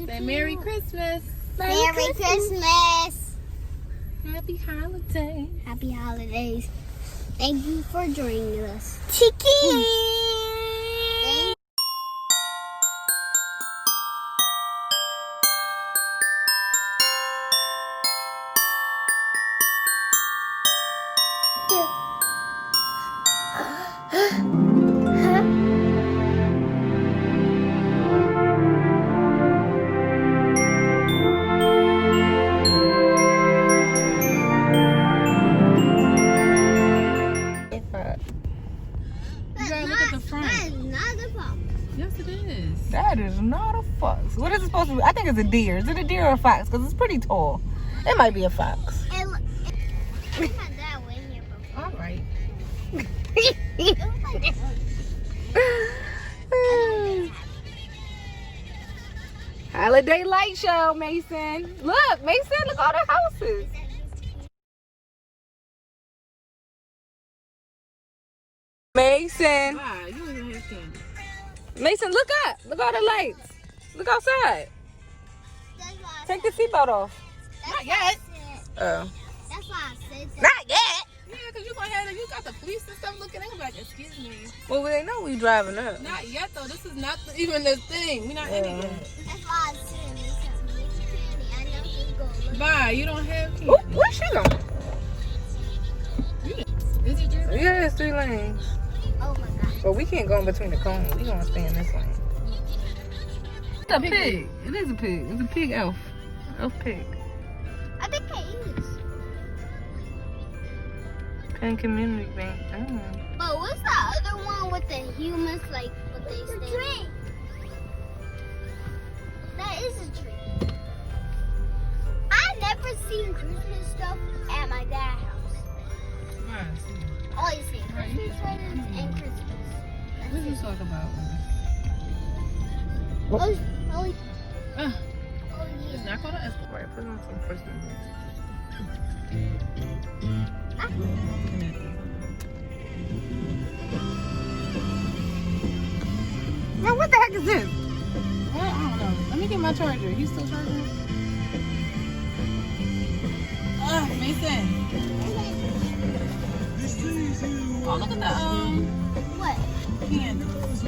Say Merry Christmas. Merry Christmas. Happy holidays. Happy holidays. Thank you for joining us. Tiki. That is not a fox. What is it supposed to be? I think it's a deer. Is it a deer or a fox? Because it's pretty tall. It might be a fox. We had that one here before. All right. Holiday light show, Mason. Look, Mason, look all the houses. Mason. Wow, you even have candy. Mason, look up. Look all the lights. Look outside. Take the seatbelt off. Not yet. Oh. That's why I said that. Not yet. Yeah, because you're going to have, you got the police and stuff looking. They're like, excuse me. Well, they know we driving up. Not yet, though. This is not even the thing. We're not in it yet. That's why I said this. I know she's going. Bye. You don't have candy. Ooh, where's she going? Is it 3 lanes? Yeah, it's 3 lanes. Oh, my God. But we can't go in between the cones. We gonna stay in this lane. It's a pig. It is a pig. It's a pig elf. Elf pig. I think it is. Penn Community Bank. I don't know. But what's the other one with the humans, like, what they say? Tree. That is a tree. I never seen Christmas stuff at my dad's house. All you see, Christmas presents and Christmas. What did you talk about? Oh, It's yeah. not called an escort. Right, put on some Christmas. Now, what the heck is this? Well, I don't know. Let me get my charger. You still charging? Mason. Oh, look at the What? candles.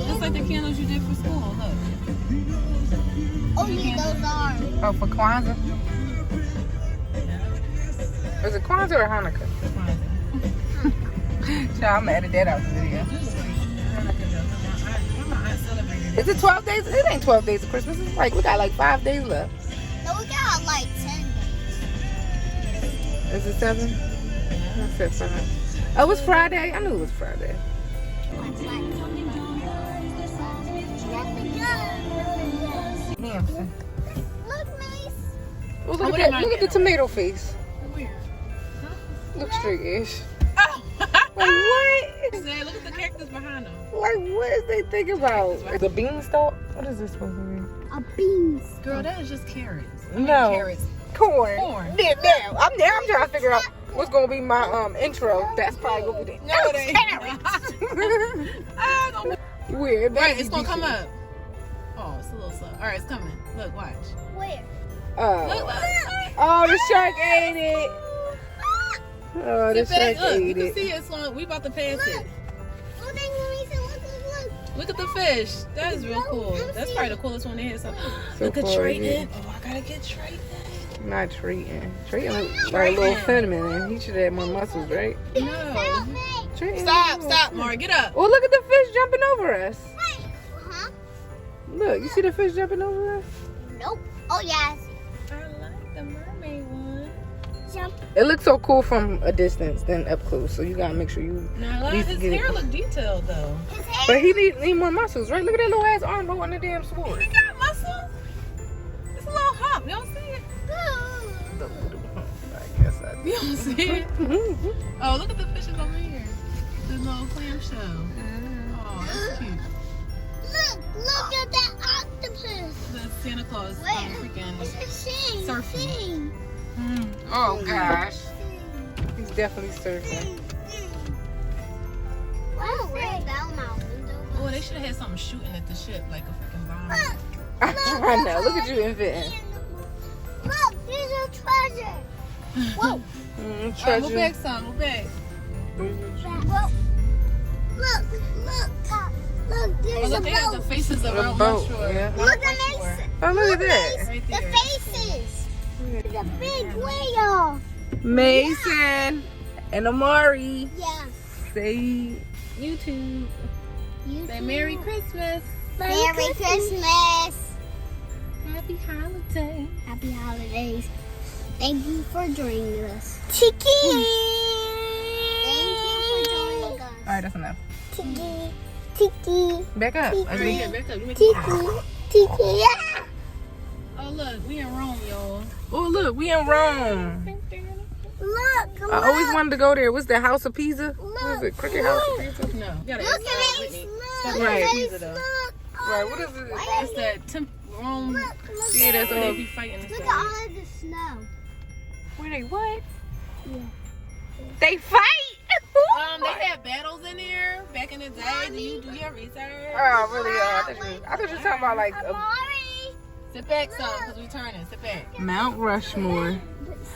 Just like the candles you did for school. Look. Oh, yeah, those are. Oh, for Kwanzaa? Is it Kwanzaa or Hanukkah? Kwanzaa. I'm gonna edit that out the video. Is it 12 days? It ain't 12 days of Christmas. It's like, we got like 5 days left. No, we got like 10 days. Is it 7? I said 5. Oh, it's Friday. I knew it was Friday. Hampton. Look, Mace. Oh, look at that. Look at the tomato face. Where? Look straight-ish. Oh. Like, what? Look at the cactus behind them. Like, what is they thinking about? Is a beanstalk? What is this supposed to be? A beans. Girl, that is just carrots. No. Carrots. Corn. Corn. Yeah, now I'm trying to figure out what's gonna be my intro. That's probably gonna be the No, it ain't. Weird. Right, it's gonna come up. Oh, it's a little slow. All right, it's coming. Look, watch. Where? Look. Oh, the shark ate it. Oh, the shark Look, you ate can it. see it's slowing. We about to pass it. Oh, dang, look. Look at the fish. That is real cool. That's probably the coolest one in here. So look at far, Trayton. yeah. Oh, I gotta get Trayton. Not Trayton. Trayton looks like a little feminine. He should have more muscles, right? No. Trayton. Stop, Mark. Get up. Oh, look at the fish jumping over us. Huh? Look, you see the fish jumping over us? Nope. Oh, yes. I like the mermaid one. Jump. It looks so cool from a distance than up close, so you gotta make sure you. Now, his hair look detailed though. His hair. But he need more muscles, right? Look at that little ass arm holding the damn sword. He got muscles. It's a little hump. You don't see it? I guess I You don't see it? Oh, look at the fishes over here. The little clam shell. Oh, that's cute. Look at that octopus. The Santa Claus freaking It's a shame. surfing. Oh gosh, he's definitely surfing. Wow, red down my window. Oh, they should have had something shooting at the ship like a freaking bomb. I know. Look at you inventing. Look, there's a treasure. Whoa. Treasure. Move back some. Move back. Whoa. Look, there's a They have the boat. faces of our boat, shore. yeah. Look at Mason. Oh, look at that. Right The there. faces. There's a big whale. Mason and Amari. Yeah. Say YouTube. Say Merry Christmas. Merry Christmas. Happy holiday. Happy holidays. Thank you for joining us. Tiki. Thank you for joining us. All right, that's enough. Tiki. Tiki. Back up. Right here, back up. You make Tiki. it. Tiki. Oh, look. We in Rome, y'all. Oh, look, we in Rome. Look. I always wanted to go there. What's the House of Pisa? What is it? Cricket House of Pisa? No. You gotta Look ask at Whitney. it. Stop Look. Right. at Pizza, though. Look. Right, what is it? It's that Rome. Look. Yeah, that's They all. be fighting and Look at stuff. all of the snow. Wait, they what? Yeah. They fight? They had battles in there back in the day. Do you do your research? Oh, really? I thought you were talking about like a Amari. Sit back some, because we turning. Sit back. Mount Rushmore. Is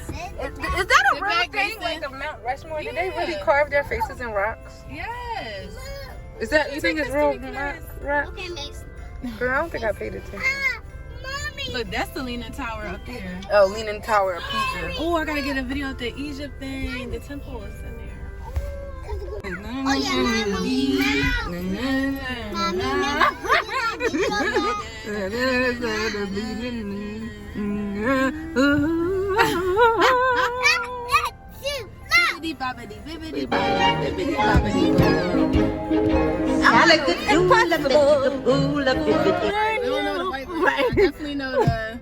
Sit. that a Sit real back, thing? Mason. Like a Mount Rushmore? Did they really Yeah. carve their faces in rocks? Yes. Is that, you think it's real rock? Okay, Mason. Girl, I don't think I paid attention. Mommy. Look, that's the Leaning Tower up there. Oh, Leaning Tower of Pisa. Oh, I gotta get a video of the Egypt thing. The temple is in there. Oh yeah, mommy. Bibbidi bobbidi, bibbidi bobbidi, bibbidi bobbidi. We don't know the white version. I definitely know the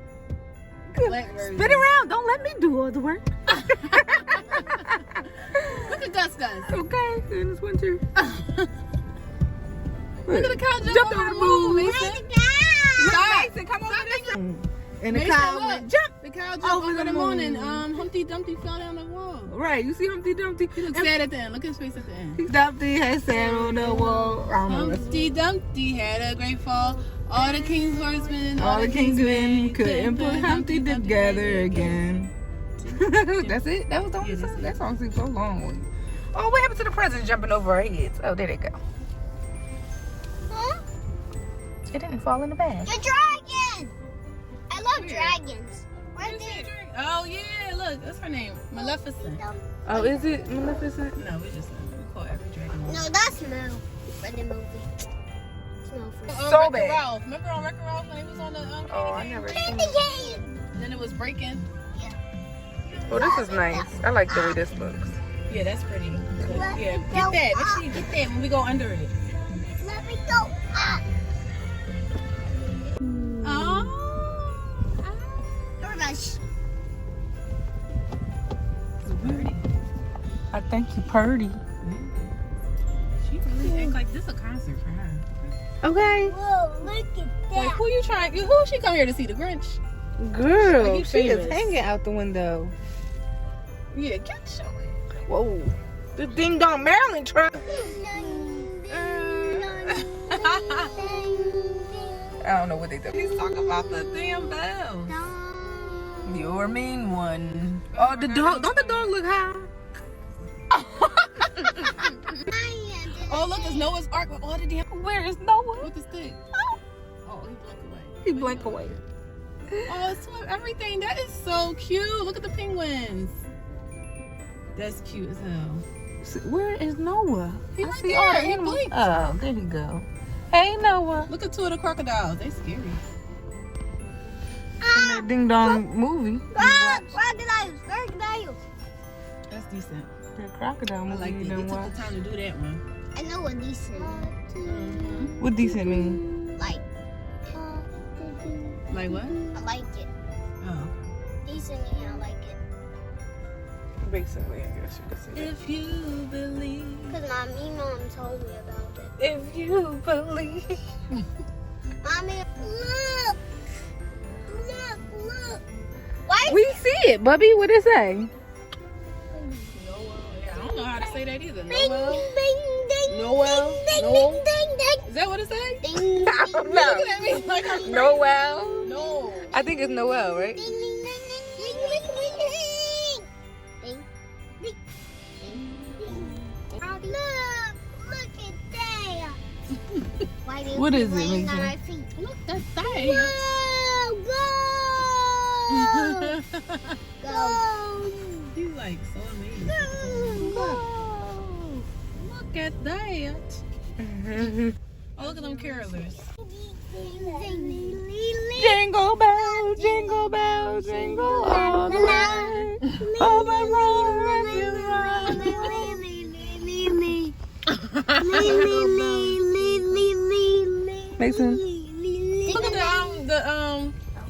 black version. Spin around. Don't let me do all the work. Look at Gus Gus. Okay, in this winter. Look at the cow Jump over the moon, Mason. Stop. Mason, come over this. And the Mason, cow look. went jump. The cow jumped over the moon and Humpty Dumpty fell down the wall. Right, you see Humpty Dumpty? He looks sad at the end. Look at his face at the end. Dumpty had sat on the wall. I don't know. Humpty Dumpty had a great fall. All the king's horsemen, All the king's men couldn't put Humpty together again. That's it? That was the only song? That song seems so long. Oh, what happened to the president jumping over our heads? Oh, there they go. Huh? It didn't fall in the bag. The dragon. I love dragons. Right there. Oh yeah, look, that's her name, Maleficent. Oh, is it Maleficent? No, we call every dragon. No, that's Moo for the movie. So Wreck-It bad. Ralph. Remember on Wreck-It Ralph when he was on the Oh, I candy never cane? seen it. Then it was breaking. Oh, this is nice. I like the way this looks. Yeah, that's pretty. But, yeah, get that. Make sure you get that when we go under it. Let me go up. Oh. Pretty. I think you purdy. She really act like this a concert for her. Okay. Whoa, look at Wait, that. who you trying? Who she come here to see? The Grinch? Girl, Like, she you is famous. hanging out the window. Yeah, get show it. Whoa. The ding dong Maryland truck. I don't know what they do. He's talking about the damn bell. You're a mean one. Oh, the dog. Don't the dog look high? Oh, look, it's Noah's Ark with all the damn. Where is Noah? With the stick. Oh, he blinked away. He blinked away. Oh, it's everything. That is so cute. Look at the penguins. That's cute as hell. Where is Noah? He I right see there. all the He animals. blinked. Oh, there you go. Hey, Noah. Look at two of the crocodiles. They scary. In that ding dong movie. Crocodiles. That's decent. The crocodile I movie like you it. They done took watched. the time to do that one. I know what decent. What decent mean? Like, Like what? I like it. Oh. Decent, yeah, I like it. Basically, I guess you could say that. If you believe. Because my mom told me about it. If you believe. Mommy, look. Why? We see it, Bubby. What it say? Noah. Yeah, I don't know how to say that either. Ding, Noel. ding, ding, Noel. ding, Noel. ding, ding, Is that what it say? ding, ding, I don't You know. looking at me like I'm crazy. Noel. Noel. I think it's Noel, right? Ding, ding, ding, ding, ding, ding, ding, ding, ding. Look at that. Why they What is it, laying on Mason? our feet? Look, that's that. Whoa, go! Go! He's like so amazing. Go! Look at that. Oh, look at them carolers. Jingle bells, jingle bells, jingle all the way. Oh, my Mason. Look at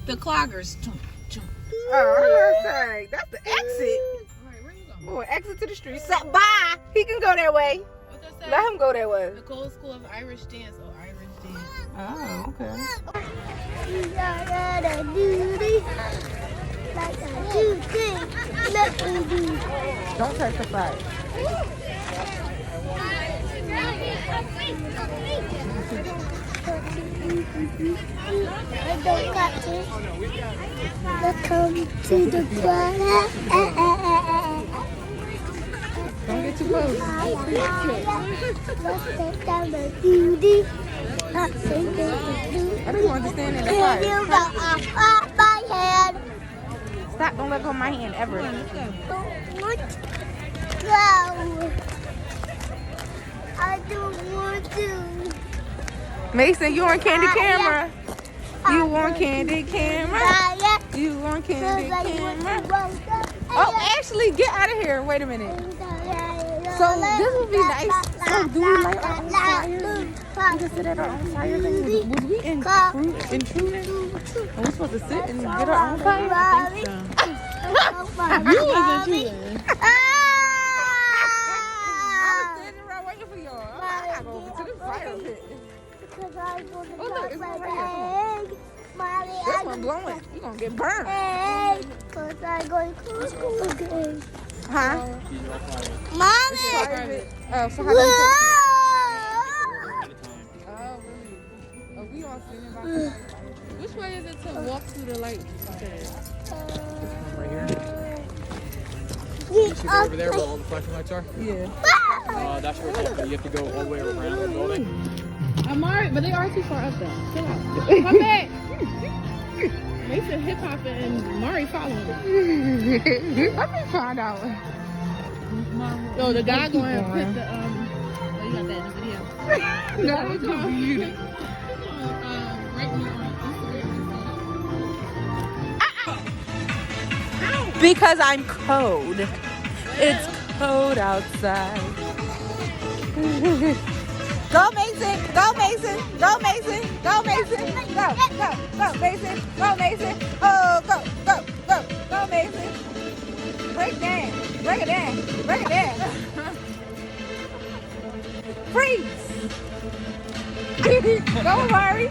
the cloggers. Jump, jump. Oh, I'm gonna say that's the exit. Alright, where you going? Oh, exit to the street. So, bye. He can go that way. What's that say? Let him go that way. Nicole School of Irish Dance. Oh, Irish Dance. Oh, okay. Don't touch the fire. I don't got to. Welcome to the fire. Don't get too close. I just want to stand in the fire. My hand. Stop, don't let go of my hand ever. Go. I don't want to. Mason, you on candy camera. You on candy camera. You on candy camera. Oh, Ashley, get out of here. Wait a minute. So this would be nice. So do we light our own fires? We just sit at our own fires. Was we intruding? Are we supposed to sit and get our own fire? You wasn't chewing. I was standing around waiting for y'all. I gotta go over to the fire pit. Because I go to Oh, look, it's my right here. egg. Mommy, This one blowing. You gonna get burned. because I'm going to school again. Huh? Mommy! Private. Oh, so how do you take it? Oh, really? Oh, we all standing by. Which way is it to walk through the light? Right here. Get See up. over there where all the flashing lights are? Yeah. That's where it's at, but you have to go all the way around the building. Amari, but they are too far up though. Chill out. Come back. Mason hip hopping and Mari following. Let me find out. So the guy going to put the oh, you got that in the video. No, it's gonna be you. Right now on Because I'm cold. It's cold outside. Go Mason! Go Mason! Go Mason! Go Mason! Go! Go! Go Mason! Go Mason! Oh, go! Go! Go! Go Mason! Break it down! Break it down! Break it down! Freeze! Go Mari!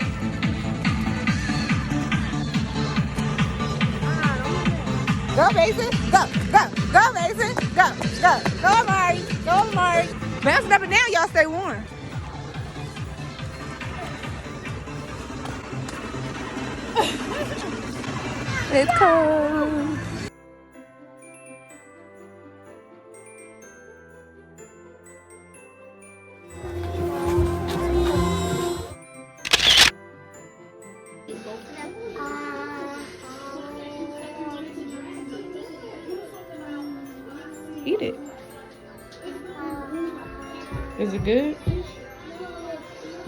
Go Mason! Go! Go! Go Mason! Go! Go! Go Mari! Go Mari! Bouncing up and down, y'all stay warm. It's cold. Eat it. Is it good?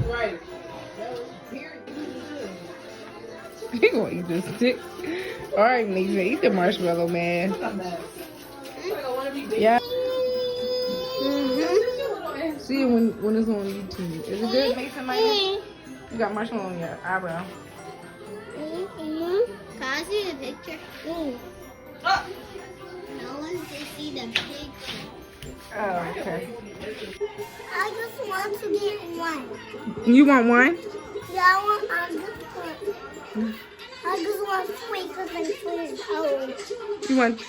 right. He gonna eat this stick. All right, Mason, eat the marshmallow, man. Yeah. See it when it's on YouTube. Is it good, Mason? Mason? You got marshmallow on your eyebrow. Can I see the picture? No one can see the picture. Oh, okay. I just want to get one. You want one? Yeah, I just want sweet because I'm sweet. Oh. You want